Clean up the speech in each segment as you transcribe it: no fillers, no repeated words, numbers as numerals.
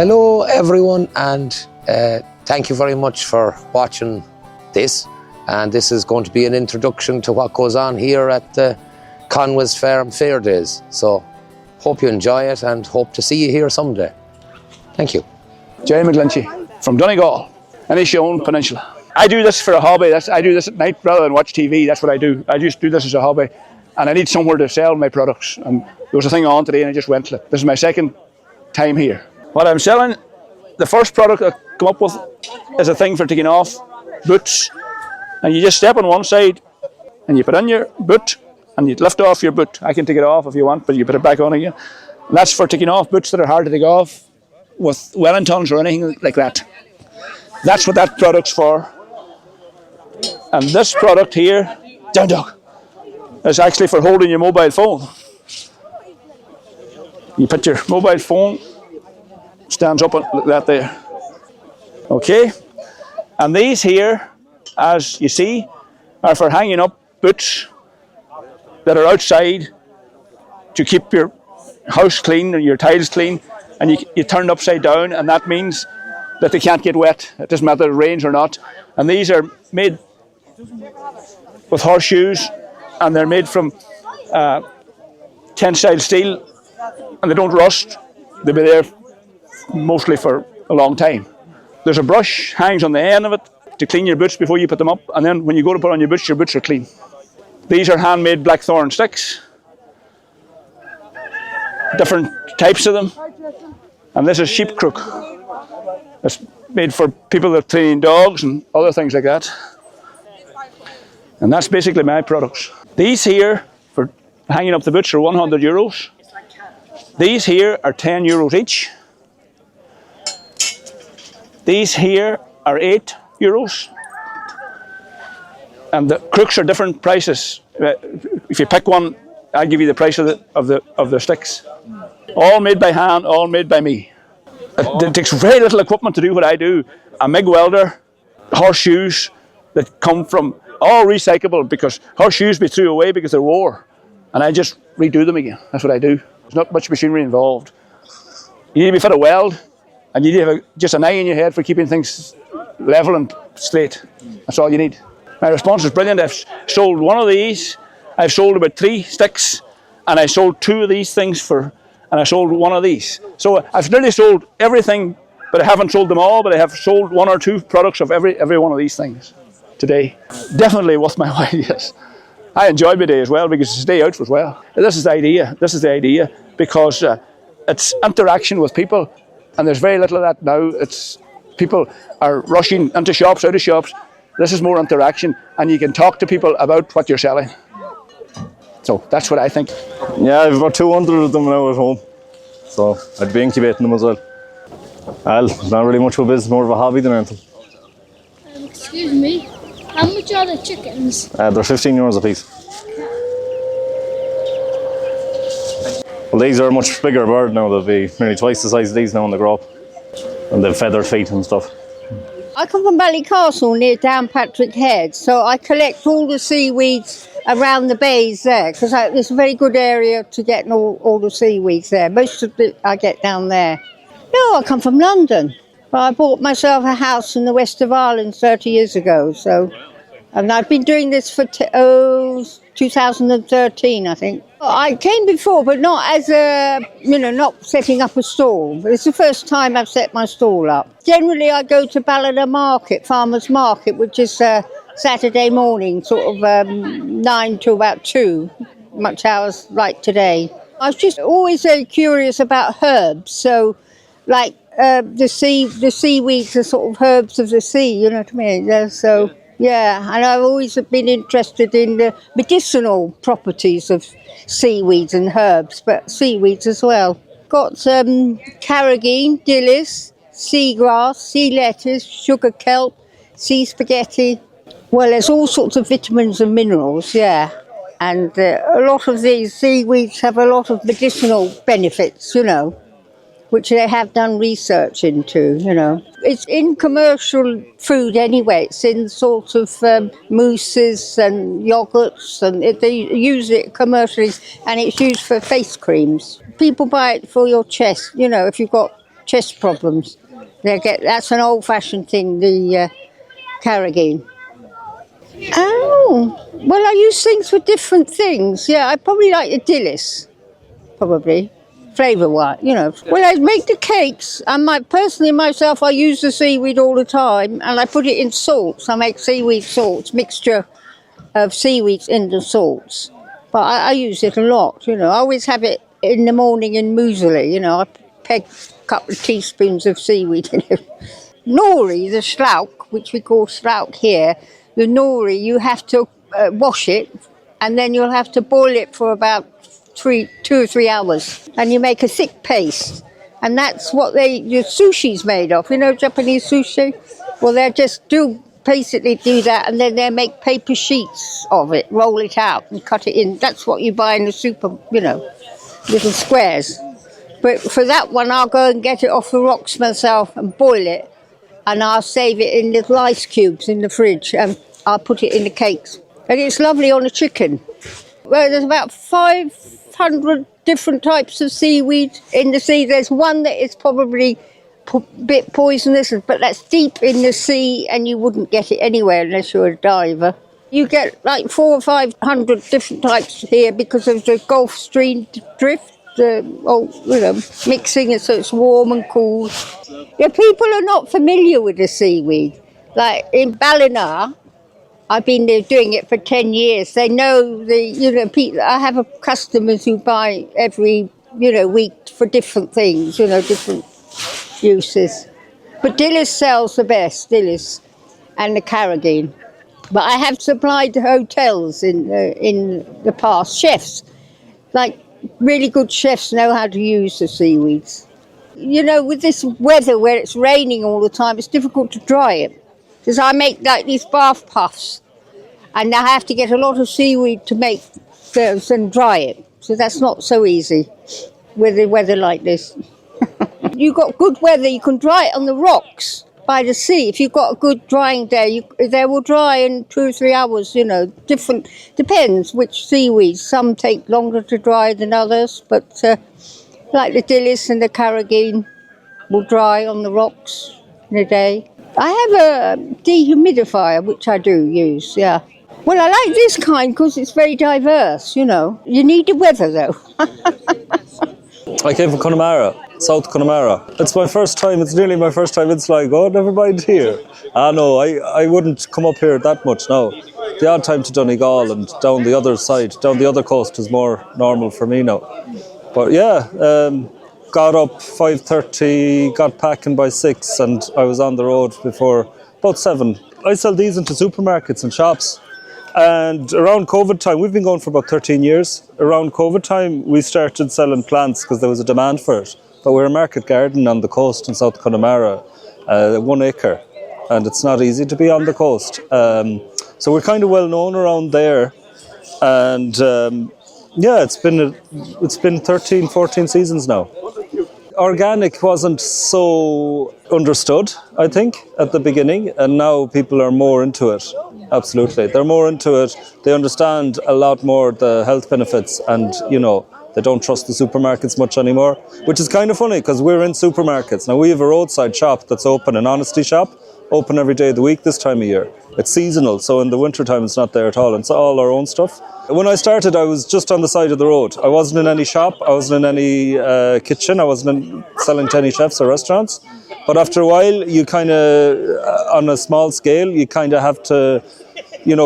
Hello everyone, and thank you very much for watching this. And this is going to be an introduction to what goes on here at the Conways Farm Fair Days. So hope you enjoy it and hope to see you here someday. Thank you. Jay McGlinchey from Donegal, Inishowen Peninsula. I do this for a hobby. I do this at night rather than watch TV. That's what I do. I just do this as a hobby, and I need somewhere to sell my products. And there was a thing on today and I just went to it. This is my second time here. What I'm selling, the first product I come up with is a thing for taking off boots. And you just step on one side and you put on your boot and you lift off your boot. I can take it off if you want, but you put it back on again. And that's for taking off boots that are hard to take off with Wellingtons or anything like that. That's what that product's for. And this product here, down dog, is actually for holding your mobile phone. You put your mobile phone, stands up like that there. Okay, and these here, as you see, are for hanging up boots that are outside to keep your house clean and your tiles clean, and you turn upside down, and that means that they can't get wet. It doesn't matter if it rains or not. And these are made with horseshoes, and they're made from tensile steel, and they don't rust. They'll be there mostly for a long time. There's a brush hangs on the end of it to clean your boots before you put them up, and then when you go to put on your boots are clean. These are handmade blackthorn sticks, different types of them, and this is sheep crook. It's made for people that train dogs and other things like that. And that's basically my products. These here for hanging up the boots are €100. These here are €10 each. These here are €8. And the crooks are different prices. If you pick one, I'll give you the price of the sticks. All made by hand, all made by me. It takes very little equipment to do what I do. A MIG welder, horseshoes that come from all recyclable, because horseshoes be threw away because they're wore, and I just redo them again. That's what I do. There's not much machinery involved. You need to be fit a weld, and you need to have just an eye in your head for keeping things level and straight. That's all you need. My response is brilliant. I've sold one of these. I've sold about 3 sticks, and I sold 2 of these things and I sold 1 of these. So I've nearly sold everything, but I haven't sold them all, but I have sold 1 or 2 products of every one of these things today. Definitely worth my while, yes. I enjoyed my day as well because it's a day out as well. This is the idea. This is the idea because it's interaction with people, and there's very little of that now. People are rushing into shops, out of shops. This is more interaction, and you can talk to people about what you're selling. So that's what I think. Yeah, I've about 200 of them now at home, so I'd be incubating them as well. Well, not really much of a business, more of a hobby than anything. Excuse me, how much are the chickens? They're €15 a piece. Well, these are a much bigger bird now. They'll be nearly twice the size of these now when they grow up, and they've feathered feet and stuff. I come from Ballycastle near Downpatrick Head, so I collect all the seaweeds around the bays there, because it's a very good area to get all the seaweeds there. Most of it I get down there. No, I come from London. I bought myself a house in the west of Ireland 30 years ago, and I've been doing this for 2013, I think. I came before, but not as not setting up a stall. It's the first time I've set my stall up. Generally, I go to Ballina Market, Farmers Market, which is Saturday morning, sort of 9 to about 2, much hours like today. I was just always very curious about herbs, so like the seaweeds are sort of herbs of the sea, you know what I mean? So, yeah, and I've always been interested in the medicinal properties of seaweeds and herbs, but seaweeds as well. Got carrageen, dillis, seagrass, sea lettuce, sugar kelp, sea spaghetti. Well, there's all sorts of vitamins and minerals, yeah. And a lot of these seaweeds have a lot of medicinal benefits, which they have done research into, It's in commercial food anyway. It's in sort of mousses and yogurts, and they use it commercially, and it's used for face creams. People buy it for your chest, if you've got chest problems. That's an old-fashioned thing, the carrageen. Oh, well, I use things for different things. Yeah, I probably like the dillis, probably, flavour-wise, you know. Well, I make the cakes, and personally myself, I use the seaweed all the time, and I put it in salts. I make seaweed salts, mixture of seaweeds in the salts. But I use it a lot, you know. I always have it in the morning in muesli, you know. I peg a couple of teaspoons of seaweed in it. Nori, the slouk, which we call slouk here, the nori, you have to wash it, and then you'll have to boil it for about 2 or 3 hours. And you make a thick paste. And that's what your sushi's made of. You know, Japanese sushi? Well, they just basically do that, and then they make paper sheets of it, roll it out and cut it in. That's what you buy in the super, you know, little squares. But for that one, I'll go and get it off the rocks myself and boil it, and I'll save it in little ice cubes in the fridge, and I'll put it in the cakes. And it's lovely on a chicken. Well, there's about 500 different types of seaweed in the sea. There's one that is probably a bit poisonous, but that's deep in the sea, and you wouldn't get it anywhere unless you're a diver. You get like 400 or 500 different types here because of the Gulf Stream drift, mixing it so it's warm and cool. Yeah, people are not familiar with the seaweed. Like in Ballina, I've been there doing it for 10 years. They know people. I have customers who buy every, week for different things, different uses. But dillis sells the best, dillis and the carrageen. But I have supplied hotels in the past. Chefs, like really good chefs, know how to use the seaweeds. With this weather where it's raining all the time, it's difficult to dry it. Because I make like these bath puffs, and I have to get a lot of seaweed to make those and dry it. So that's not so easy with the weather like this. You've got good weather, you can dry it on the rocks by the sea. If you've got a good drying day, they will dry in 2 or 3 hours, different, depends which seaweeds. Some take longer to dry than others, but like the dillis and the carrageen will dry on the rocks in a day. I have a dehumidifier, which I do use, yeah. Well, I like this kind because it's very diverse, You need the weather, though. I came from Connemara, South Connemara. It's my first time, it's nearly my first time in Sligo, never mind here. No, I wouldn't come up here that much now. The odd time to Donegal and down the other side, down the other coast is more normal for me now. But yeah, got up 5:30, got packing by 6, and I was on the road before about 7. I sell these into supermarkets and shops. And around COVID time, we've been going for about 13 years. Around COVID time, we started selling plants because there was a demand for it. But we're a market garden on the coast in South Connemara, 1 acre. And it's not easy to be on the coast. So we're kind of well known around there. And yeah, it's been 13, 14 seasons now. Organic wasn't so understood, I think, at the beginning, and now people are more into it. Absolutely. They're more into it. They understand a lot more the health benefits, and, they don't trust the supermarkets much anymore, which is kind of funny because we're in supermarkets. Now, we have a roadside shop that's open, an honesty shop, open every day of the week this time of year. It's seasonal, so in the winter time it's not there at all. It's all our own stuff. When I started, I was just on the side of the road. I wasn't in any shop, I wasn't in any kitchen, I wasn't selling to any chefs or restaurants. But after a while, you kind of, on a small scale, you kind of have to,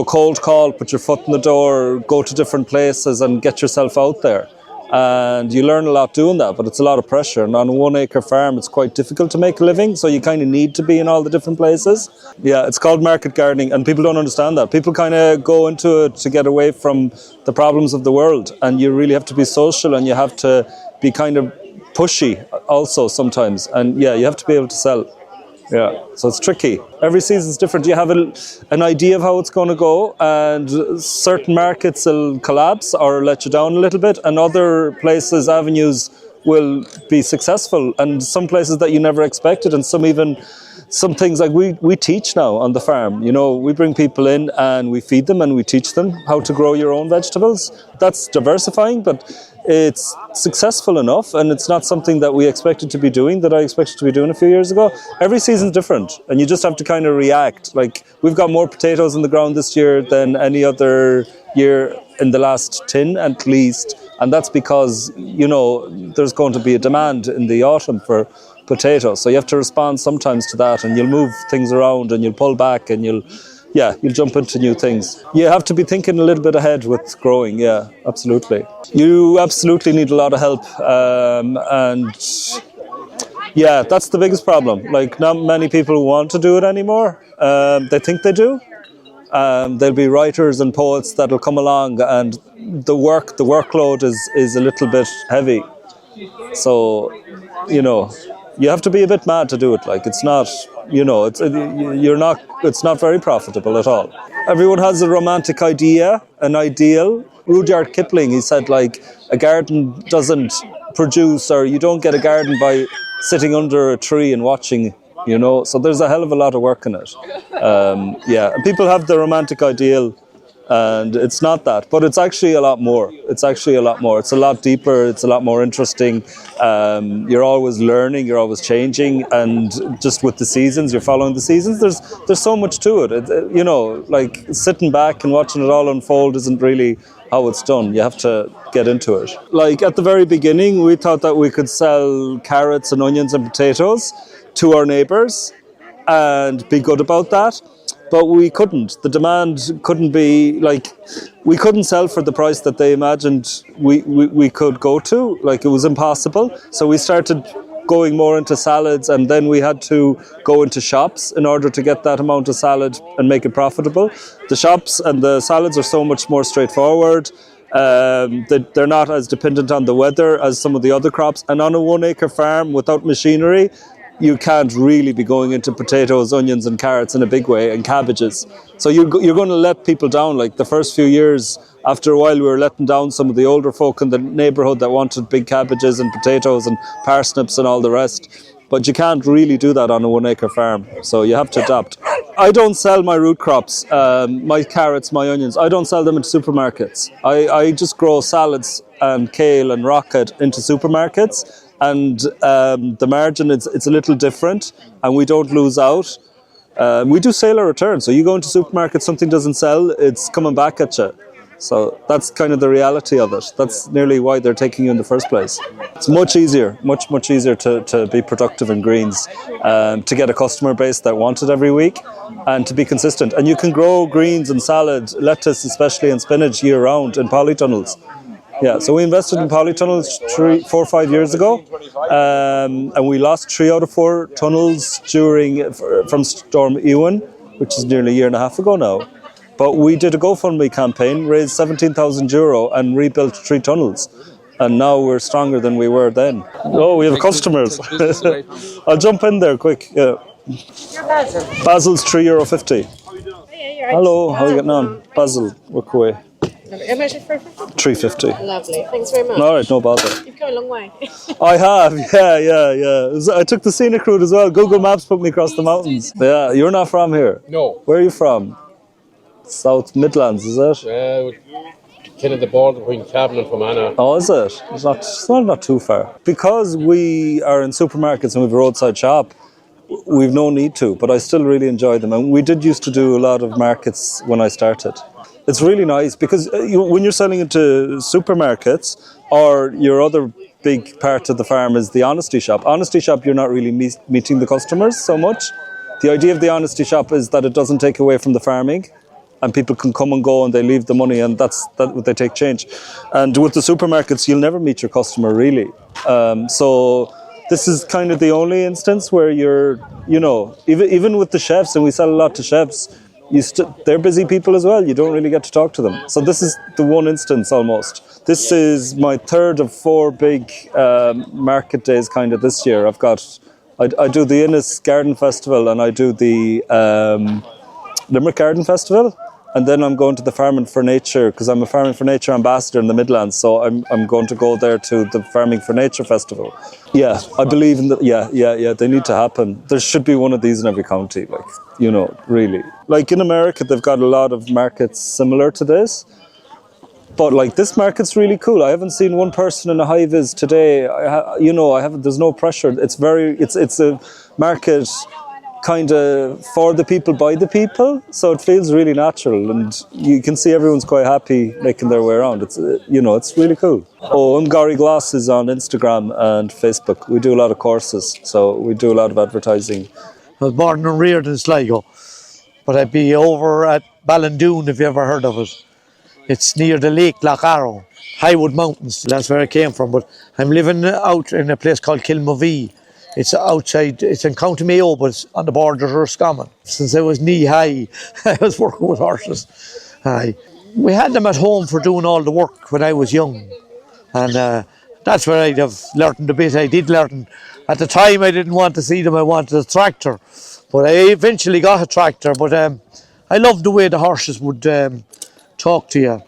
cold call, put your foot in the door, go to different places and get yourself out there. And you learn a lot doing that, but it's a lot of pressure. And on a 1 acre farm, it's quite difficult to make a living, so you kind of need to be in all the different places. Yeah, it's called market gardening, and people don't understand that. People kind of go into it to get away from the problems of the world, and you really have to be social, and you have to be kind of pushy also sometimes. And yeah, you have to be able to sell. Yeah, so it's tricky. Every season's different. You have an idea of how it's going to go, and certain markets will collapse or let you down a little bit, and other places, avenues will be successful, and some places that you never expected, and some even some things like we teach now on the farm. You know, we bring people in and we feed them and we teach them how to grow your own vegetables. That's diversifying, but it's successful enough, and it's not something that we expected to be doing, that I expected to be doing a few years ago. Every season's different, and you just have to kind of react. Like, we've got more potatoes in the ground this year than any other year in the last 10 at least, and that's because, you know, there's going to be a demand in the autumn for potatoes, so you have to respond sometimes to that, and you'll move things around and you'll pull back and you'll jump into new things. You have to be thinking a little bit ahead with growing, yeah, absolutely. You absolutely need a lot of help, and yeah, that's the biggest problem. Like, not many people want to do it anymore. They think they do. There'll be writers and poets that'll come along, and the workload is a little bit heavy. So, you know, you have to be a bit mad to do it. Like, it's not, you know, it's not very profitable at all. Everyone has a romantic idea, an ideal. Rudyard Kipling, he said, like, a garden doesn't produce, or you don't get a garden by sitting under a tree and watching, you know. So there's a hell of a lot of work in it. Yeah, and people have the romantic ideal, and it's not that, but it's actually a lot more. It's a lot deeper. It's a lot more interesting. You're always learning. You're always changing, and just with the seasons, you're following the seasons. There's so much to it. You know, like, sitting back and watching it all unfold isn't really how it's done. You have to get into it. Like, at the very beginning, we thought that we could sell carrots and onions and potatoes to our neighbours and be good about that. But we couldn't. The demand couldn't be, like, we couldn't sell for the price that they imagined we could go to. Like, it was impossible. So we started going more into salads, and then we had to go into shops in order to get that amount of salad and make it profitable. The shops and the salads are so much more straightforward. They're not as dependent on the weather as some of the other crops. And on a 1 acre farm without machinery, you can't really be going into potatoes, onions and carrots in a big way, and cabbages. So you're going to let people down. Like, the first few years, after a while, we were letting down some of the older folk in the neighbourhood that wanted big cabbages and potatoes and parsnips and all the rest. But you can't really do that on a 1 acre farm, so you have to adapt. I don't sell my root crops, my carrots, my onions. I don't sell them into supermarkets. I just grow salads and kale and rocket into supermarkets. And the margin, it's a little different, and we don't lose out. We do sale or return, so you go into supermarket, something doesn't sell, it's coming back at you. So that's kind of the reality of it. That's nearly why they're taking you in the first place. It's much easier, much easier to be productive in greens, to get a customer base that wants it every week, and to be consistent. And you can grow greens and salad, lettuce especially, and spinach year round in polytunnels. Yeah, so we invested in polytunnels 4 or 5 years ago, and we lost 3 out of 4 tunnels from Storm Ewan, which is nearly a year and a half ago now. But we did a GoFundMe campaign, raised €17,000 and rebuilt 3 tunnels. And now we're stronger than we were then. Oh, we have customers. I'll jump in there quick. Yeah. You're Basil. Basil's €3.50. Oh, yeah, you're right. Hello, how are you getting on? Basil, work away. How much is it for? $3.50. Lovely, thanks very much. All right, no bother. You've come a long way. I have, yeah. I took the scenic route as well. Google Maps put me across the mountains. Yeah, you're not from here? No. Where are you from? South Midlands, is it? Kind of the border between Cavan and Fermanagh. Oh, is it? It's not too far. Because we are in supermarkets and we have a roadside shop, we've no need to, but I still really enjoy them. And we did used to do a lot of markets when I started. It's really nice because when you're selling into supermarkets, or your other big part of the farm is the honesty shop. Honesty shop, you're not really meeting the customers so much. The idea of the honesty shop is that it doesn't take away from the farming, and people can come and go and they leave the money, and that's what they take change. And with the supermarkets, you'll never meet your customer really. So this is kind of the only instance where you're, even with the chefs, and we sell a lot to chefs, they're busy people as well. You don't really get to talk to them. So this is the one instance almost. This is my 3rd of 4 big market days kind of this year. I do the Innis Garden Festival, and I do the Limerick Garden Festival. And then I'm going to the Farming for Nature, because I'm a Farming for Nature ambassador in the Midlands, so I'm going to go there to the Farming for Nature festival. Yeah, I believe in that. Yeah, they need to happen. There should be one of these in every county, like, you know, really. Like in America, they've got a lot of markets similar to this, but like this market's really cool. I haven't seen one person in a high vis today. There's no pressure. It's a market kind of for the people, by the people, so it feels really natural, and you can see everyone's quite happy making their way around. It's it's really cool. I'm Gary Glasses on Instagram and Facebook. We do a lot of courses, so we do a lot of advertising. I was born and reared in Sligo, but I'd be over at Ballindoon, if you ever heard of it. It's near the lake Loch Arrow, Highwood Mountains. That's where I came from, but I'm living out in a place called Kilmovee. It's outside, it's in County Mayo, but it's on the border of Roscommon. Since I was knee high, I was working with horses. We had them at home for doing all the work when I was young. And that's where I'd have learned a bit. I did learn. At the time, I didn't want to see them. I wanted a tractor. But I eventually got a tractor. But I loved the way the horses would talk to you.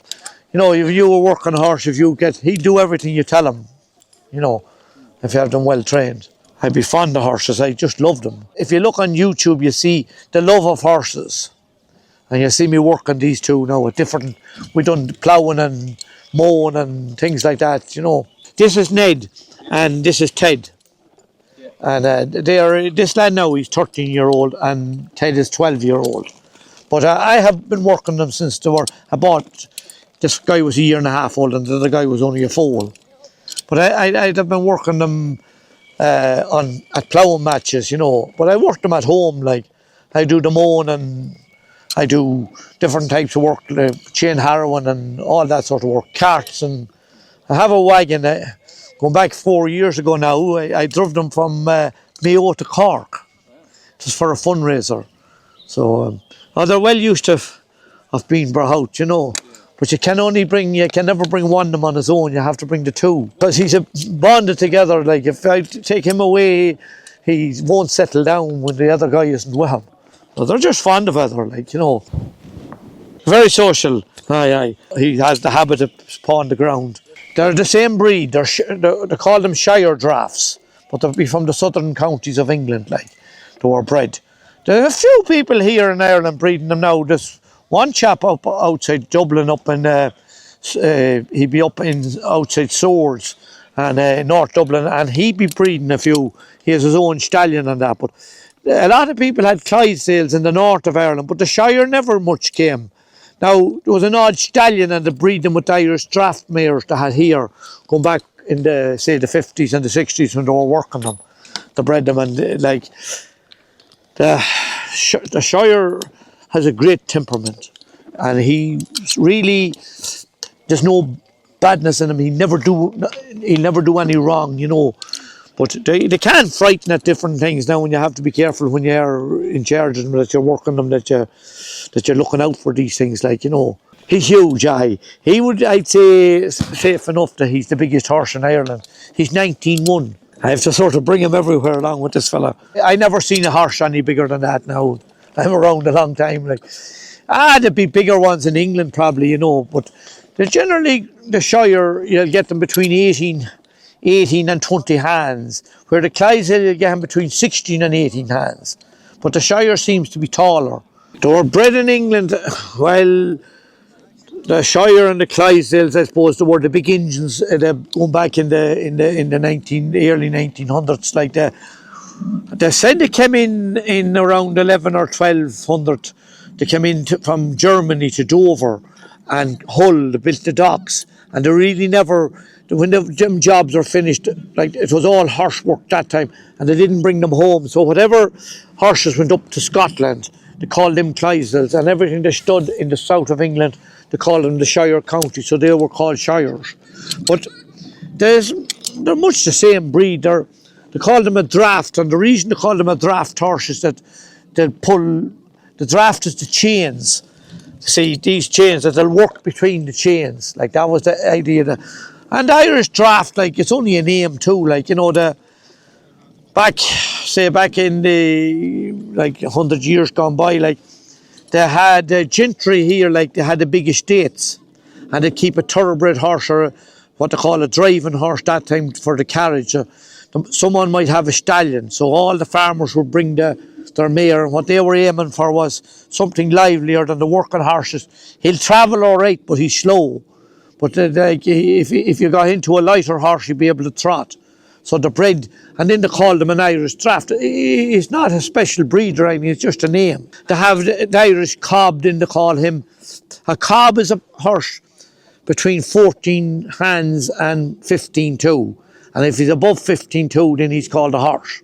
You know, if you were working a horse, he'd do everything you tell him, you know, if you have them well trained. I'd be fond of horses. I just loved them. If you look on YouTube, you see the love of horses. And you see me working these two now with different, we done ploughing and mowing and things like that, you know. This is Ned and this is Ted. And this lad now, he's 13-year-old and Ted is 12-year-old. But I have been working them since this guy was a year and a half old and the other guy was only a foal. But I'd have been working them at ploughing matches, you know, but I work them at home. Like I do the mowing and I do different types of work, like chain harrowing and all that sort of work, carts, and I have a wagon. Going back 4 years ago now, I drove them from Mayo to Cork. It was for a fundraiser. So they're well used to of being brought out, you know. But you can never bring one of them on his own, you have to bring the two. Because he's bonded together, like if I take him away, he won't settle down when the other guy isn't well. So they're just fond of other, like, you know. Very social, aye. He has the habit of pawing the ground. They're the same breed, they call them Shire drafts, but they'll be from the southern counties of England, like, they were bred. There are a few people here in Ireland breeding them now. There's one chap up outside Dublin, up in he'd be up in outside Swords and North Dublin, and he'd be breeding a few. He has his own stallion and that. But a lot of people had Clydesdales in the north of Ireland, but the Shire never much came. Now there was an odd stallion, and they breed them with Irish draft mares they had here, going back in the 50s and the 60s when they were working them. They bred them, and the Shire has a great temperament, and he really, there's no badness in him. He'll never do any wrong, you know. But they can frighten at different things now, and you have to be careful when you're in charge of them, that you're working them, that you're looking out for these things, like, you know. He's huge, aye. I'd say safe enough that he's the biggest horse in Ireland. He's 19-1. I have to sort of bring him everywhere along with this fella. I never seen a horse any bigger than that now. I'm around a long time. Like, there'd be bigger ones in England probably, you know, but they're generally, the Shire, you'll get them between 18 and 20 hands, where the Clydesdale you'll get them between 16 and 18 hands. But the Shire seems to be taller. They were bred in England, while the Shire and the Clydesdales, I suppose, they were the big engines going back in the early 1900s, like that. They said they came in around 11 or 1200. They came in from Germany to Dover and Hull. They built the docks, and they really never, when the jobs were finished, like, it was all horse work that time, and they didn't bring them home. So whatever horses went up to Scotland, they called them Clydesdales, and everything they stood in the south of England, they called them the Shire county, so they were called Shires. But they're much the same breed. They call them a draft, and the reason they call them a draft horse is that they'll pull, the draft is the chains. See, these chains, that they'll work between the chains. Like, that was the idea. And the Irish draft, like, it's only a name too. Like, you know, back in the, like, 100 years gone by, like, they had gentry here, like they had the big estates, and they keep a thoroughbred horse or what they call a driving horse that time for the carriage. Someone might have a stallion, so all the farmers would bring their mare, and what they were aiming for was something livelier than the working horses. He'll travel all right, but he's slow. But like if you got into a lighter horse, you'd be able to trot. So the bred, and then they called him an Irish draft. He's not a special breed or anything, it's just a name. They have the Irish cob, then they call him. A cob is a horse between 14 hands and 15-2. And if he's above 15-2, then he's called a horse.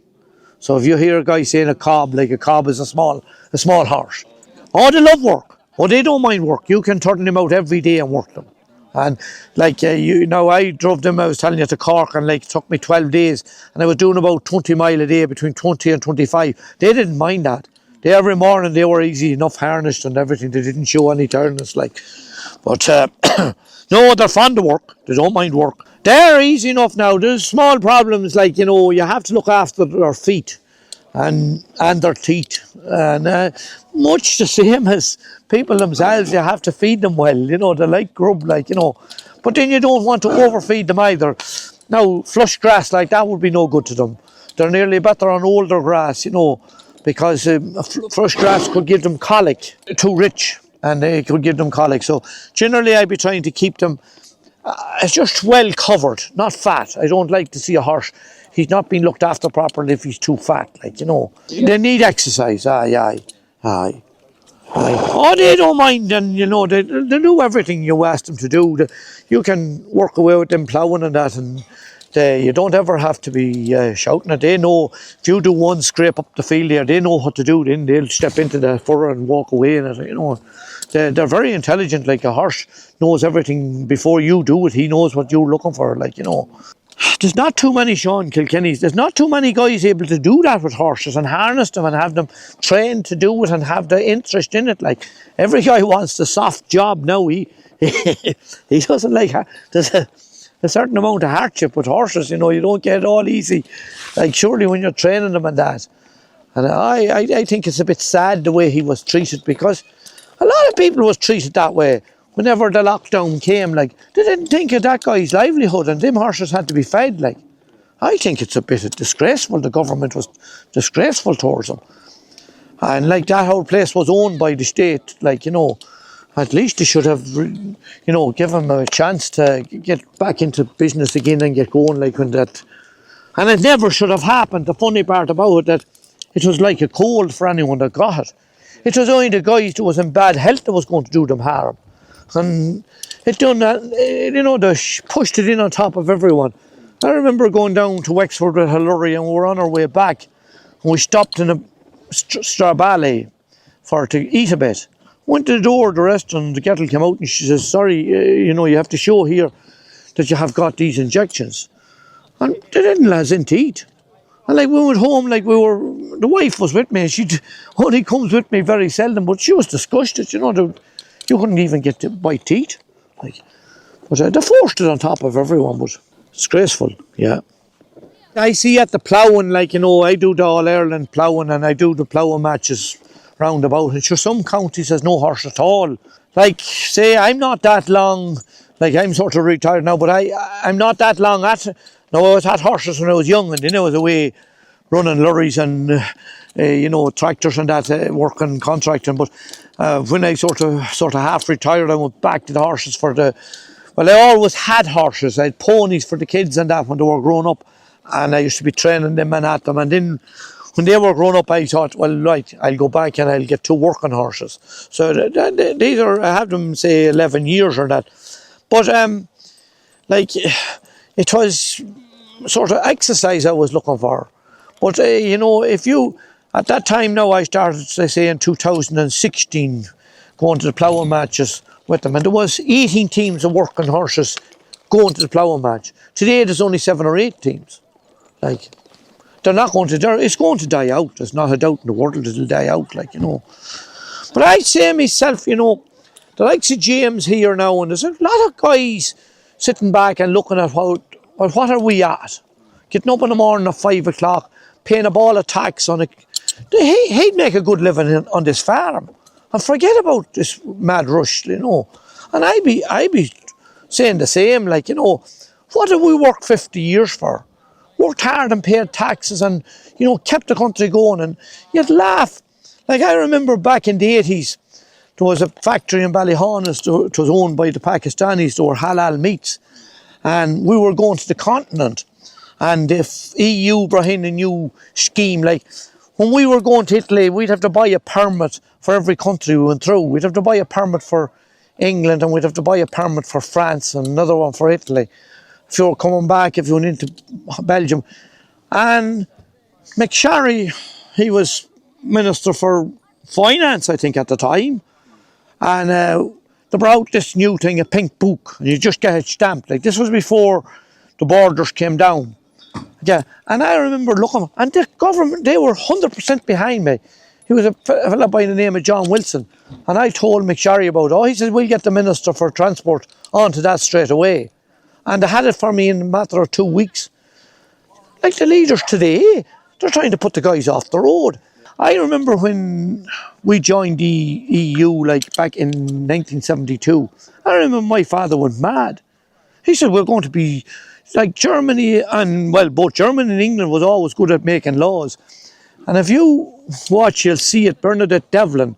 So if you hear a guy saying a cob, like a cob is a small horse. Oh, they love work. Oh, they don't mind work. You can turn them out every day and work them. And like I drove them, I was telling you, to Cork, and like it took me 12 days, and I was doing about 20 mile a day, between 20 and 25. They didn't mind that. Every morning they were easy enough, harnessed and everything. They didn't show any tiredness, like. But no, they're fond of work. They don't mind work. They're easy enough now. There's small problems, like, you have to look after their feet and their teeth. And much the same as people themselves, you have to feed them well. They like grub, like, But then you don't want to overfeed them either. Now, flush grass like that would be no good to them. They're nearly better on older grass, because fresh grass could give them colic, too rich, and it could give them colic. So generally I'd be trying to keep them just well covered, not fat. I don't like to see a horse, he's not being looked after properly if he's too fat, like, They need exercise, aye. Oh, they don't mind, and they do everything you ask them to do. You can work away with them ploughing and that, and you don't ever have to be shouting it. They know if you do one scrape up the field there, they know what to do. Then they'll step into the furrow and walk away in it. They're very intelligent. Like a horse knows everything before you do it. He knows what you're looking for. Like, There's not too many Sean Kilkennys. There's not too many guys able to do that with horses and harness them and have them trained to do it and have the interest in it. Like, every guy wants the soft job now. He doesn't like. There's a certain amount of hardship with horses. You don't get it all easy. Like, surely when you're training them and that. And I think it's a bit sad the way he was treated, because a lot of people was treated that way. Whenever the lockdown came, like, they didn't think of that guy's livelihood, and them horses had to be fed, like. I think it's a bit disgraceful. The government was disgraceful towards them. And like, that whole place was owned by the state, like, at least they should have, give them a chance to get back into business again and get going, like, when that. And it never should have happened. The funny part about it, that it was like a cold for anyone that got it. It was only the guys who was in bad health that was going to do them harm. And it done that, they pushed it in on top of everyone. I remember going down to Wexford with a lorry, and we were on our way back, and we stopped in a Strabale to eat a bit. Went to the door of the restaurant, the kettle came out, and she says, sorry, you have to show here that you have got these injections. And they didn't let us in to eat. And like, we went home, like, the wife was with me, and she only comes with me very seldom, but she was disgusted, you couldn't even get to bite to eat. Like, but they forced it on top of everyone, but disgraceful, yeah. I see at the ploughing, like, I do the All-Ireland ploughing, and I do the ploughing matches roundabout, and sure, some counties has no horse at all. Like, say, I'm not that long, like, I'm sort of retired now, but I'm not that long at. No, I was at horses when I was young, and then I was away running lorries and tractors and that, working contracting. But when I sort of half retired, I went back to the horses I always had horses. I had ponies for the kids and that when they were growing up, and I used to be training them and at them. And then when they were grown up, I thought, well, right, I'll go back and I'll get 2 working horses. So these are, I have them, say, 11 years or that. But like, it was sort of exercise I was looking for. But if you, at that time now, I started, say, in 2016, going to the ploughing matches with them, and there was 18 teams of working horses going to the ploughing match. Today there's only 7 or 8 teams. Like, they're not going to, it's going to die out. There's not a doubt in the world it'll die out, like, But I'd say myself, the likes of James here now, and there's a lot of guys sitting back and looking at what are we at? Getting up in the morning at 5 o'clock, paying a ball of tax on it. He'd make a good living on this farm. and forget about this mad rush, you know. And I be saying the same, like, you know, what did we work 50 years for? Worked hard and paid taxes and, you know, kept the country going, and you'd laugh. Like, I remember back in the 80s, there was a factory in Ballyhonest, it was owned by the Pakistanis, there were halal meats, and we were going to the continent, and if EU brought in a new scheme, like, when we were going to Italy, we'd have to buy a permit for every country we went through. We'd have to buy a permit for England, and we'd have to buy a permit for France, and another one for Italy. If you were coming back, if you went into Belgium. And McSharry, he was Minister for Finance, I think, at the time. And they brought out this new thing, a pink book, and you just get it stamped. Like, this was before the borders came down. Yeah, and I remember looking, and the government, they were 100% behind me. He was a fella by the name of John Wilson. And I told McSharry about it. Oh, he said, we'll get the Minister for Transport onto that straight away. And they had it for me in a matter of 2 weeks. Like the leaders today, they're trying to put the guys off the road. I remember when we joined the EU, like back in 1972, I remember my father went mad. He said, we're going to be like Germany, and well, both Germany and England was always good at making laws. And if you watch, you'll see it, Bernadette Devlin,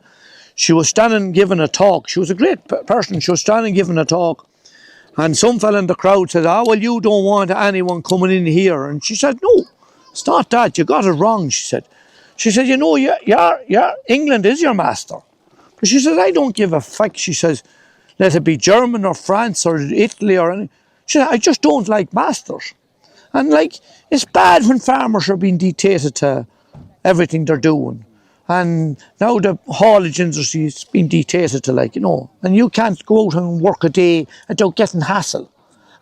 she was standing giving a talk. She was a great person. She was standing giving a talk. And some fella in the crowd said, oh, well, you don't want anyone coming in here. And she said, no, it's not that. You got it wrong, she said. She said, you know, England is your master. But she said, I don't give a fuck. She says, let it be German or France or Italy or anything. She said, I just don't like masters. And like, it's bad when farmers are being dictated to everything they're doing. And now the haulage industry is being dictated to, like, you know, and you can't go out and work a day without getting hassle.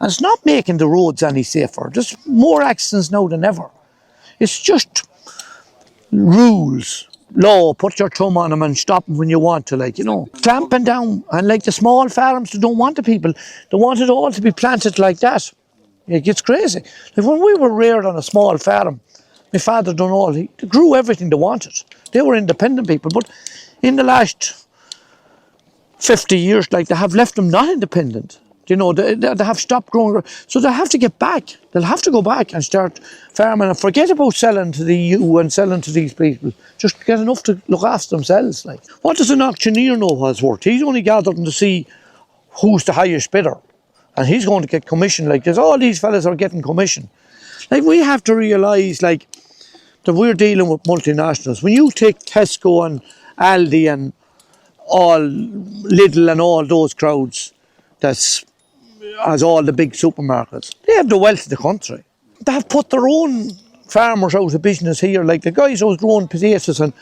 And it's not making the roads any safer. There's more accidents now than ever. It's just rules, law, put your thumb on them and stop them when you want to, like, you know. Clamping down, and like the small farms, they don't want the people. They want it all to be planted like that. It gets crazy. Like when we were reared on a small farm, my father done all, he grew everything they wanted. They were independent people, but in the last 50 years, like, they have left them not independent. You know, they have stopped growing. So they have to get back. They'll have to go back and start farming and forget about selling to the EU and selling to these people. Just get enough to look after themselves. Like, what does an auctioneer know what it's worth? He's only gathering to see who's the highest bidder. And he's going to get commission. Like, there's all these fellas are getting commission. Like, we have to realise, like, that we're dealing with multinationals. When you take Tesco and Aldi and all Lidl and all those crowds, that's as all the big supermarkets, they have the wealth of the country. They have put their own farmers out of business here, like the guys who was growing potatoes and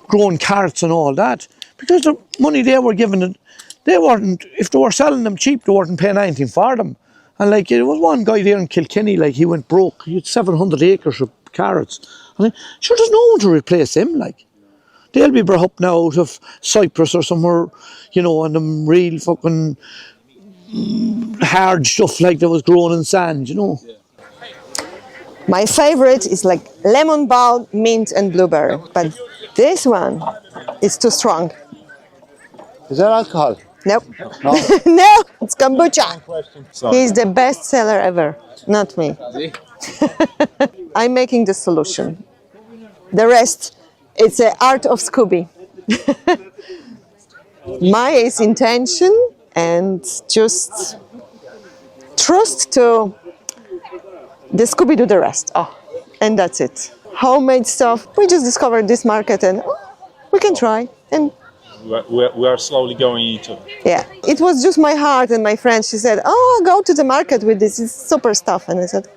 growing carrots and all that, because the money they were giving it, they weren't, if they were selling them cheap, they weren't paying anything for them. And like, there was one guy there in Kilkenny, like, he went broke. He had 700 acres of carrots. And sure, there's no one to replace him, like. They'll be brought up now out of Cyprus or somewhere, you know, and them real fucking hard stuff like that was grown in sand, you know. My favorite is like lemon balm, mint and blueberry, but this one is too strong. Is that alcohol? Nope. No. No, it's kombucha. He's the best seller ever, not me. I'm making the solution. The rest, it's the art of Scooby. My is intention and just trust to the Scooby do the rest. Oh, and that's it. Homemade stuff. We just discovered this market and we can try. And we are slowly going into it. yeah, it was just my heart and my friend. She said, "Oh, go to the market with this. It's super stuff." And I said,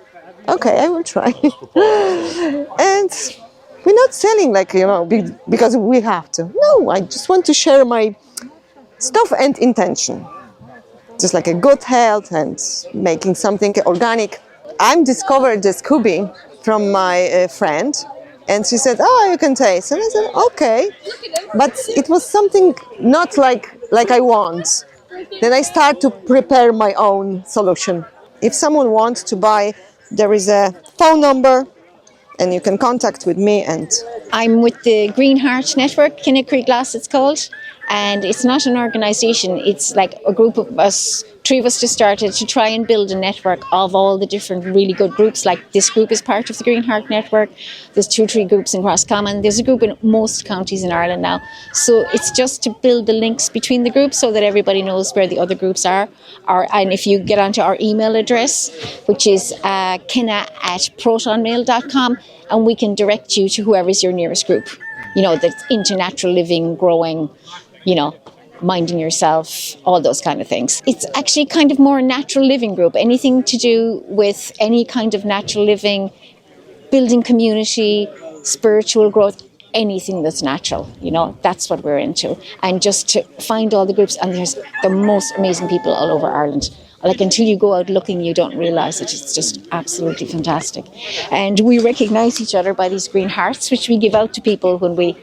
"Okay, I will try." And we're not selling like, you know, because we have to. No, I just want to share my stuff and intention. Just like a good health and making something organic. I'm discovered the Scooby from my friend, and she said, "Oh, you can taste." And I said, "Okay," but it was something not like I want. Then I start to prepare my own solution. If someone wants to buy, there is a phone number, and you can contact with me, and I'm with the Green Heart Network, Kinnegreek Glass it's called, and it's not an organisation, it's like a group of us, 3 of us just started to try and build a network of all the different really good groups. Like this group is part of the Green Heart Network, there's 2 or 3 groups in Roscommon, there's a group in most counties in Ireland now. So it's just to build the links between the groups so that everybody knows where the other groups are. And if you get onto our email address, which is kenna@protonmail.com, and we can direct you to whoever's your nearest group, that's into natural living, growing, minding yourself, all those kind of things. It's actually kind of more a natural living group, anything to do with any kind of natural living, building community, spiritual growth, anything that's natural, that's what we're into. And just to find all the groups, and there's the most amazing people all over Ireland. Like until you go out looking, you don't realise it. It's just absolutely fantastic. And we recognise each other by these green hearts, which we give out to people when we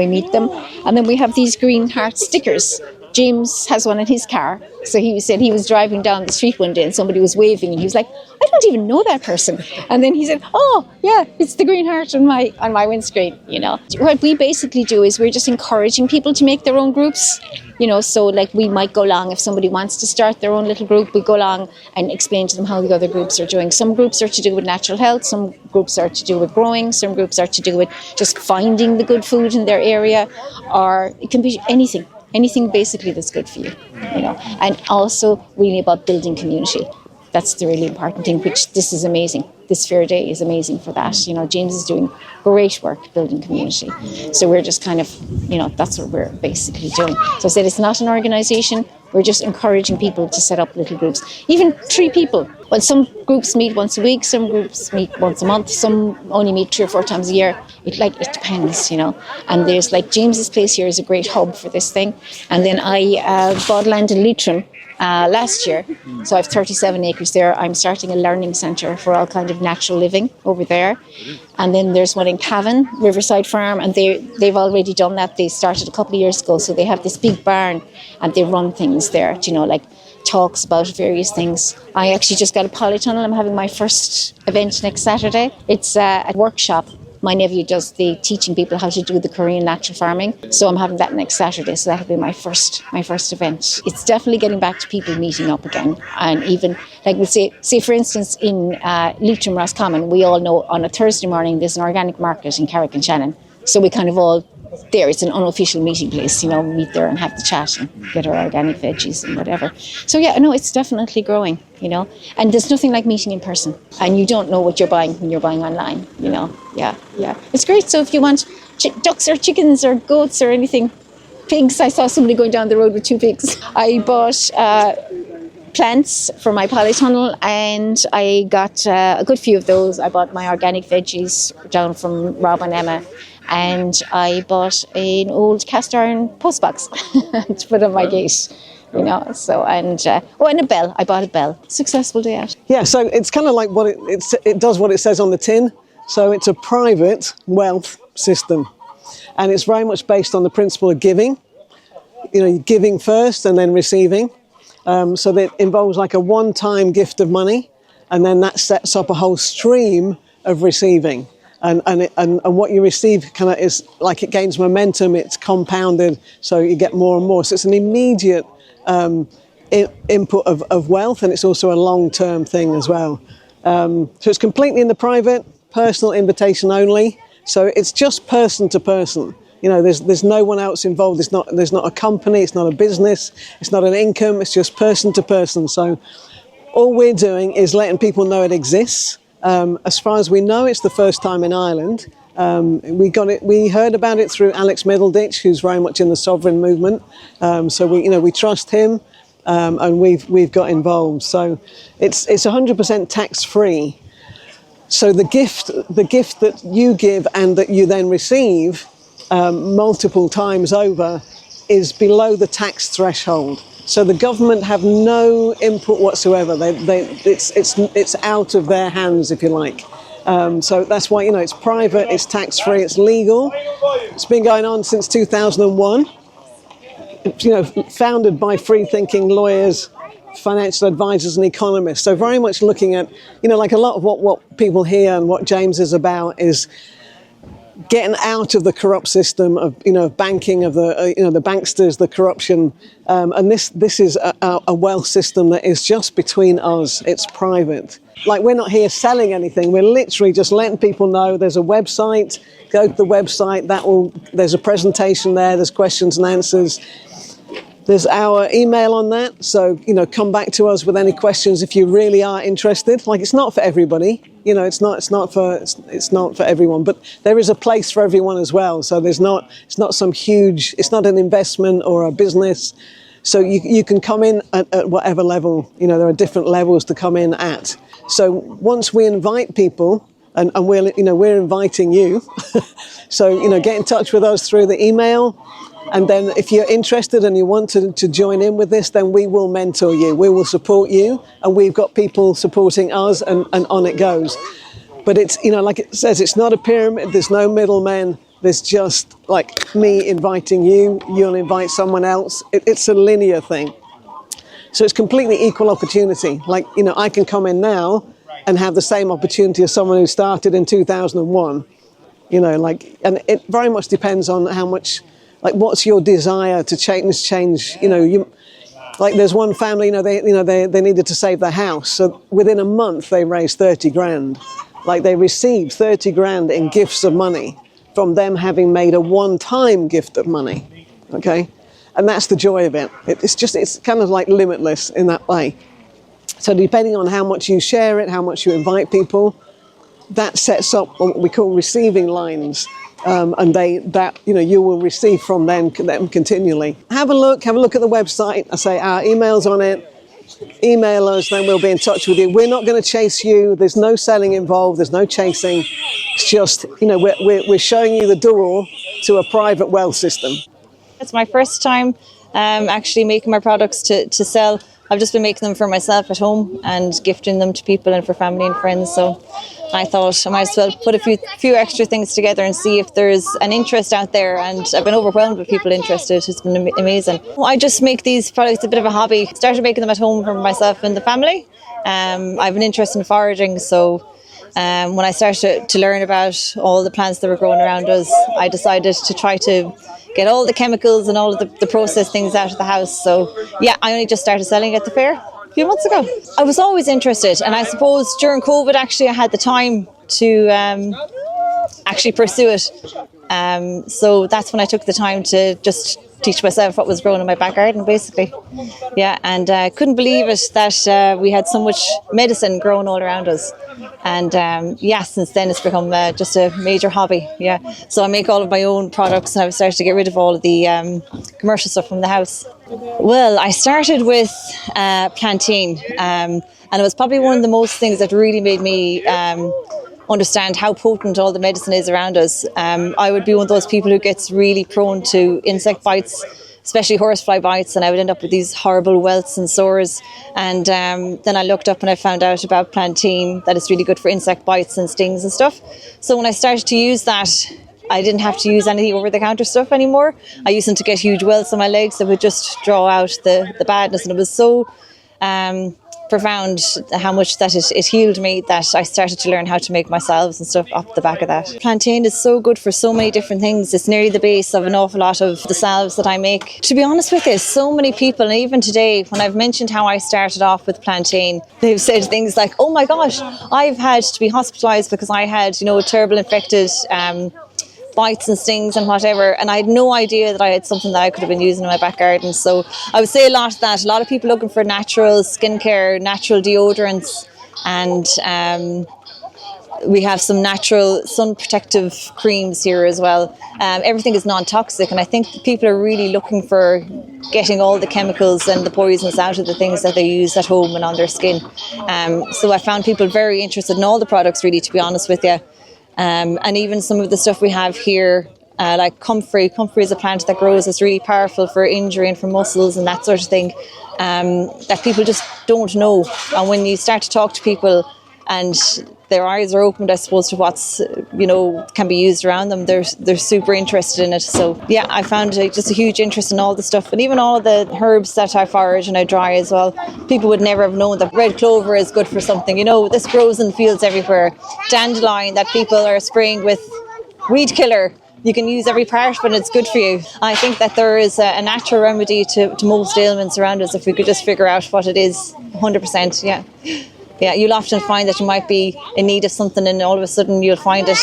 meet them. And then we have these green heart stickers. James has one in his car. So he said he was driving down the street one day and somebody was waving and he was like, I don't even know that person. And then he said, oh, yeah, it's the green heart on my windscreen, What we basically do is we're just encouraging people to make their own groups, so like we might go along if somebody wants to start their own little group, we go along and explain to them how the other groups are doing. Some groups are to do with natural health, some groups are to do with growing, some groups are to do with just finding the good food in their area, or it can be anything basically that's good for you, and also really about building community. That's the really important thing, which this is amazing. This fair day is amazing for that. James is doing great work building community. So we're just kind of, that's what we're basically doing. So I said it's not an organisation. We're just encouraging people to set up little groups. Even 3 people. Well, some groups meet once a week, some groups meet once a month, some only meet 3 or 4 times a year. It depends, And there's James's place here is a great hub for this thing. And then I bought land in Leitrim last year. So I have 37 acres there. I'm starting a learning centre for all kind of natural living over there. And then there's one in Cavan, Riverside Farm, and they've already done that. They started a couple of years ago. So they have this big barn and they run things there, talks about various things. I actually just got a polytunnel. I'm having my first event next Saturday. It's a workshop. My nephew does the teaching people how to do the Korean natural farming. So I'm having that next Saturday. So that'll be my first event. It's definitely getting back to people meeting up again. And even, like we say for instance, in Leitrim, Roscommon, we all know on a Thursday morning there's an organic market in Carrick and Shannon. So we kind of all there. It's an unofficial meeting place, meet there and have the chat and get our organic veggies and whatever. So yeah, no, it's definitely growing, and there's nothing like meeting in person, and you don't know what you're buying when you're buying online, yeah. It's great. So if you want ducks or chickens or goats or anything, pigs, I saw somebody going down the road with 2 pigs. I bought plants for my polytunnel and I got a good few of those. I bought my organic veggies down from Rob and Emma. And I bought an old cast iron postbox to put on my gate, and a bell. I bought a bell. Successful day out. Yeah, so it's kind of like it does what it says on the tin. So it's a private wealth system, and it's very much based on the principle of giving. Giving first and then receiving. So that involves like a one-time gift of money, and then that sets up a whole stream of receiving. And what you receive kind of is like it gains momentum, it's compounded, so you get more and more. So it's an immediate input of wealth, and it's also a long-term thing as well. So it's completely in the private, personal invitation only. So it's just person to person. There's no one else involved. There's not a company, it's not a business, it's not an income, it's just person to person. So all we're doing is letting people know it exists. As far as we know, it's the first time in Ireland. We heard about it through Alex Middleditch, who's very much in the sovereign movement. So we trust him, and we've got involved. So it's 100% tax-free. So the gift that you give and that you then receive multiple times over is below the tax threshold. So the government have no input whatsoever. It's out of their hands, if you like. So that's why it's private, it's tax-free, it's legal. It's been going on since 2001. Founded by free-thinking lawyers, financial advisors, and economists. So very much looking at like a lot of what people hear and what James is about is getting out of the corrupt system of banking, of the the banksters, the corruption, and this is a wealth system that is just between us. It's private. Like, we're not here selling anything. We're literally just letting people know there's a website. Go to the website. There's a presentation there. There's questions and answers. There's our email on that. So come back to us with any questions if you really are interested. Like, it's not for everybody. It's not for everyone, but there is a place for everyone as well. So it's not some huge, it's not an investment or a business. So you can come in at whatever level. There are different levels to come in at. So once we invite people, and we're inviting you, so get in touch with us through the email. And then if you're interested and you want to join in with this, then we will mentor you. We will support you. And we've got people supporting us, and on it goes. But it's, like it says, it's not a pyramid. There's no middlemen. There's just like me inviting you. You'll invite someone else. It's a linear thing. So it's completely equal opportunity. Like, I can come in now and have the same opportunity as someone who started in 2001. And it very much depends on how much, like, what's your desire to change. Like, there's one family, they needed to save their house. So within a month, they raised 30 grand. Like, they received 30 grand in gifts of money from them having made a one-time gift of money. Okay? And that's the joy of it. It's kind of like limitless in that way. So depending on how much you share it, how much you invite people, that sets up what we call receiving lines. And you will receive from them continually. Have a look at the website. I say our email's on it. Email us, then we'll be in touch with you. We're not going to chase you. There's no selling involved. There's no chasing. It's just, we're showing you the door to a private wealth system. It's my first time actually making my products to sell. I've just been making them for myself at home and gifting them to people and for family and friends. So I thought I might as well put a few extra things together and see if there's an interest out there. And I've been overwhelmed with people interested. It's been amazing. I just make these products a bit of a hobby. Started making them at home for myself and the family. I have an interest in foraging, so when I started to learn about all the plants that were growing around us, I decided to try to get all the chemicals and all of the processed things out of the house. So yeah, I only just started selling at the fair a few months ago. I was always interested, and I suppose during COVID actually I had the time to actually pursue it. So that's when I took the time to just teach myself what was growing in my back garden, basically. Yeah, and I couldn't believe it that we had so much medicine growing all around us. And since then it's become just a major hobby. Yeah, so I make all of my own products, and I've started to get rid of all of the commercial stuff from the house. Well, I started with plantain, and it was probably one of the most things that really made me understand how potent all the medicine is around us. I would be one of those people who gets really prone to insect bites, especially horsefly bites, and I would end up with these horrible welts and sores. And then I looked up and I found out about plantain, that it's really good for insect bites and stings and stuff. So when I started to use that, I didn't have to use any over-the-counter stuff anymore. I used them to get huge welts on my legs that would just draw out the badness, and it was so profound how much that it healed me that I started to learn how to make my salves and stuff off the back of that. Plantain is so good for so many different things. It's nearly the base of an awful lot of the salves that I make. To be honest with you, so many people, and even today when I've mentioned how I started off with plantain, they've said things like, oh my gosh, I've had to be hospitalised because I had terrible infected bites and stings and whatever, and I had no idea that I had something that I could have been using in my back garden. So I would say a lot of people looking for natural skincare, natural deodorants, and we have some natural sun protective creams here as well. Everything is non-toxic, and I think people are really looking for getting all the chemicals and the poisons out of the things that they use at home and on their skin. So I found people very interested in all the products, really, to be honest with you. And even some of the stuff we have here, like comfrey. Comfrey is a plant that grows. It's really powerful for injury and for muscles and that sort of thing, that people just don't know. And when you start to talk to people and their eyes are opened, I suppose, to what's, can be used around them, they're super interested in it. So yeah, I found just a huge interest in all the stuff, and even all the herbs that I forage and I dry as well. People would never have known that red clover is good for something. This grows in fields everywhere. Dandelion that people are spraying with weed killer. You can use every part, but it's good for you. I think that there is a natural remedy to most ailments around us if we could just figure out what it is. 100%, yeah. Yeah, you'll often find that you might be in need of something and all of a sudden you'll find it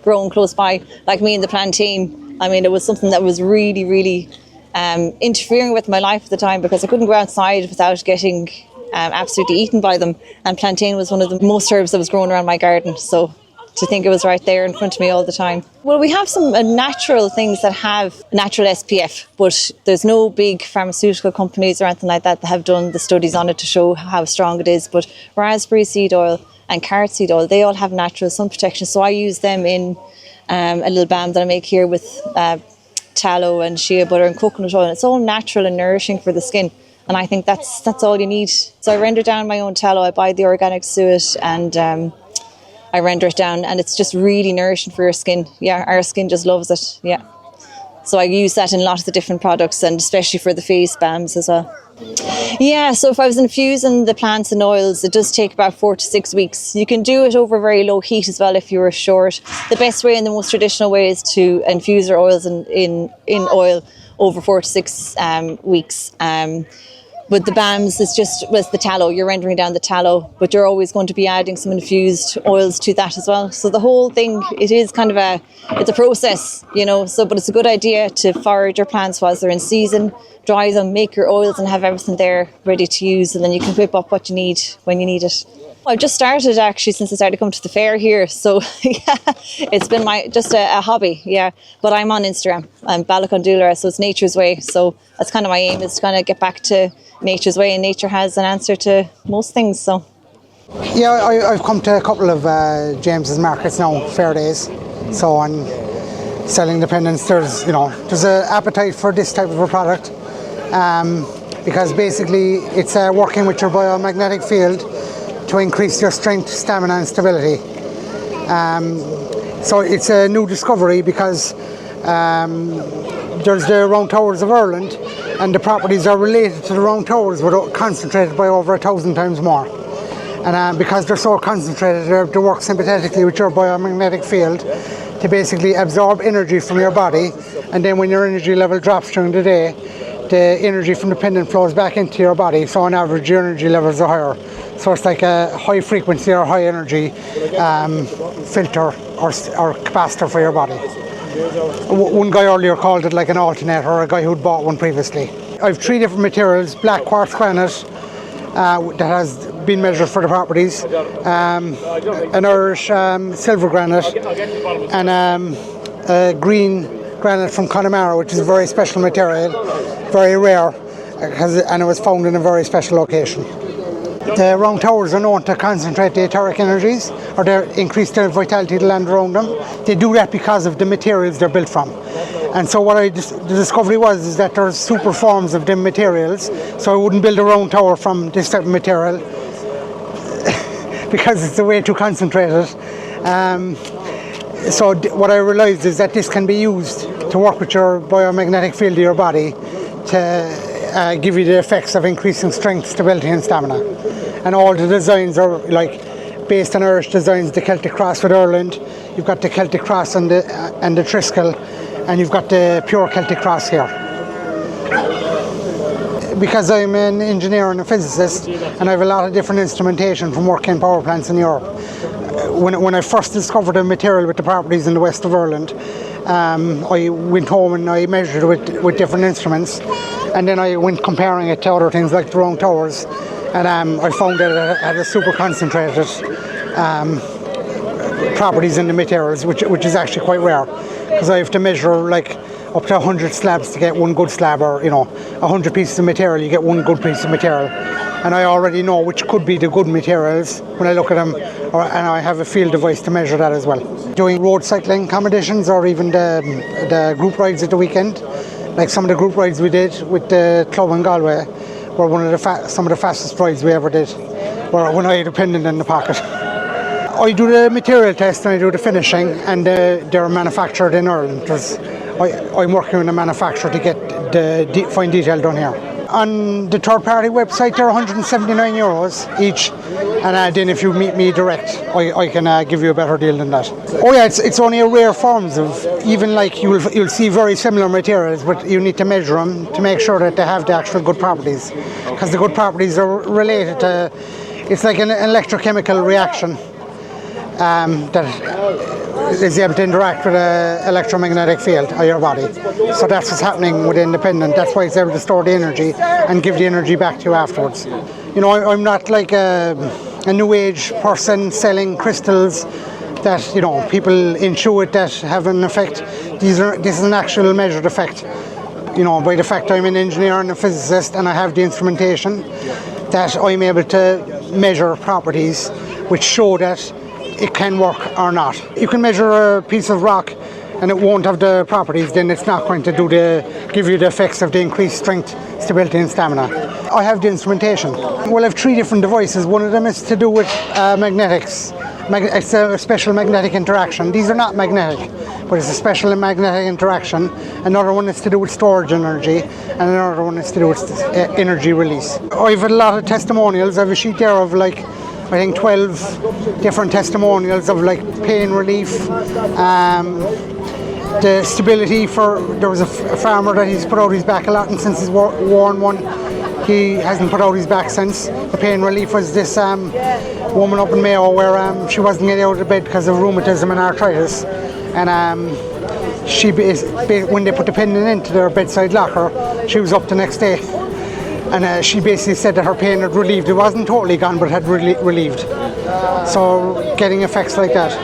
growing close by. Like me and the plantain, I mean, it was something that was really, really interfering with my life at the time because I couldn't go outside without getting absolutely eaten by them. And plantain was one of the most herbs that was growing around my garden. So to think it was right there in front of me all the time. Well, we have some natural things that have natural SPF, but there's no big pharmaceutical companies or anything like that have done the studies on it to show how strong it is. But raspberry seed oil and carrot seed oil, they all have natural sun protection. So I use them in a little balm that I make here with tallow and shea butter and coconut oil. And it's all natural and nourishing for the skin. And I think that's all you need. So I render down my own tallow. I buy the organic suet and I render it down, and it's just really nourishing for your skin. Yeah, our skin just loves it, yeah. So I use that in a lot of the different products, and especially for the face balms as well. Yeah, so if I was infusing the plants and oils, it does take about 4 to 6 weeks. You can do it over very low heat as well if you were short. The best way and the most traditional way is to infuse your oils in oil over 4 to 6 weeks. But the balms is just with the tallow. You're rendering down the tallow, but you're always going to be adding some infused oils to that as well. So the whole thing, it is kind of it's a process, you know. So, but it's a good idea to forage your plants whilst they're in season, dry them, make your oils, and have everything there ready to use, and then you can whip up what you need when you need it. I've just started actually since I started coming to the fair here, so yeah, it's been just a hobby, yeah. But I'm on Instagram. I'm Balacondula, so it's Nature's Way. So that's kind of my aim, is to kind of get back to Nature's Way, and nature has an answer to most things. So yeah, I've come to a couple of James's markets now, fair days. So on selling independence, there's an appetite for this type of a product because basically it's working with your biomagnetic field to increase your strength, stamina and stability. So it's a new discovery because there's the Round Towers of Ireland, and the properties are related to the Round Towers but concentrated by over 1,000 times more. And because they're so concentrated, they work sympathetically with your biomagnetic field to basically absorb energy from your body, and then when your energy level drops during the day, the energy from the pendant flows back into your body, so on average your energy levels are higher. So it's like a high frequency or high energy filter or capacitor for your body. One guy earlier called it like an alternator, a guy who'd bought one previously. I've 3 different materials: black quartz granite that has been measured for the properties, an Irish silver granite, and a green granite from Connemara, which is a very special material, very rare, and it was found in a very special location. The Round Towers are known to concentrate the etheric energies, or they increase the vitality of the land around them. They do that because of the materials they're built from. And so what the discovery is that there's super forms of them materials, so I wouldn't build a round tower from this type of material because it's way too concentrated. So what I realised is that this can be used to work with your biomagnetic field of your body to give you the effects of increasing strength, stability and stamina. And all the designs are based on Irish designs, the Celtic cross with Ireland. You've got the Celtic cross and the Triskel, and you've got the pure Celtic cross here. Because I'm an engineer and a physicist, and I have a lot of different instrumentation from working in power plants in Europe. When I first discovered a material with the properties in the west of Ireland, I went home and I measured it with different instruments, and then I went comparing it to other things like the Round Towers, and I found that it had a super concentrated properties in the materials, which is actually quite rare, because I have to measure up to 100 slabs to get one good slab, or 100 pieces of material, you get one good piece of material. And I already know which could be the good materials when I look at them, and I have a field device to measure that as well. Doing road cycling competitions, or even the group rides at the weekend, like some of the group rides we did with the club in Galway, were some of the fastest rides we ever did, when I had a pendant in the pocket. I do the material test and I do the finishing, and they're manufactured in Ireland. I'm working with a manufacturer to get the fine detail done here. On the third-party website, they're €179 each, and then if you meet me direct, I can give you a better deal than that. Oh yeah, it's only a rare forms of, even like you'll see very similar materials, but you need to measure them to make sure that they have the actual good properties, because the good properties are related to, it's like an electrochemical reaction that is able to interact with an electromagnetic field of your body. So that's what's happening with independent. That's why it's able to store the energy and give the energy back to you afterwards. You know, I'm not like a new age person selling crystals that, you know, people intuit that have an effect. This is an actual measured effect. You know, by the fact I'm an engineer and a physicist and I have the instrumentation, that I'm able to measure properties which show that it can work or not. You can measure a piece of rock and it won't have the properties, then it's not going to give you the effects of the increased strength, stability and stamina. I have the instrumentation. Well, I have 3 different devices. One of them is to do with magnetics. It's a special magnetic interaction. These are not magnetic, but it's a special magnetic interaction. Another one is to do with storage energy, and another one is to do with energy release. I've had a lot of testimonials. I have a sheet there of like, I think 12 different testimonials of like pain relief, the stability there was a farmer that he's put out his back a lot, and since he's worn one, he hasn't put out his back since. The pain relief was this woman up in Mayo where she wasn't getting out of bed because of rheumatism and arthritis, and when they put the pendant into their bedside locker, she was up the next day. And she basically said that her pain had relieved. It wasn't totally gone, but had relieved. So getting effects like that.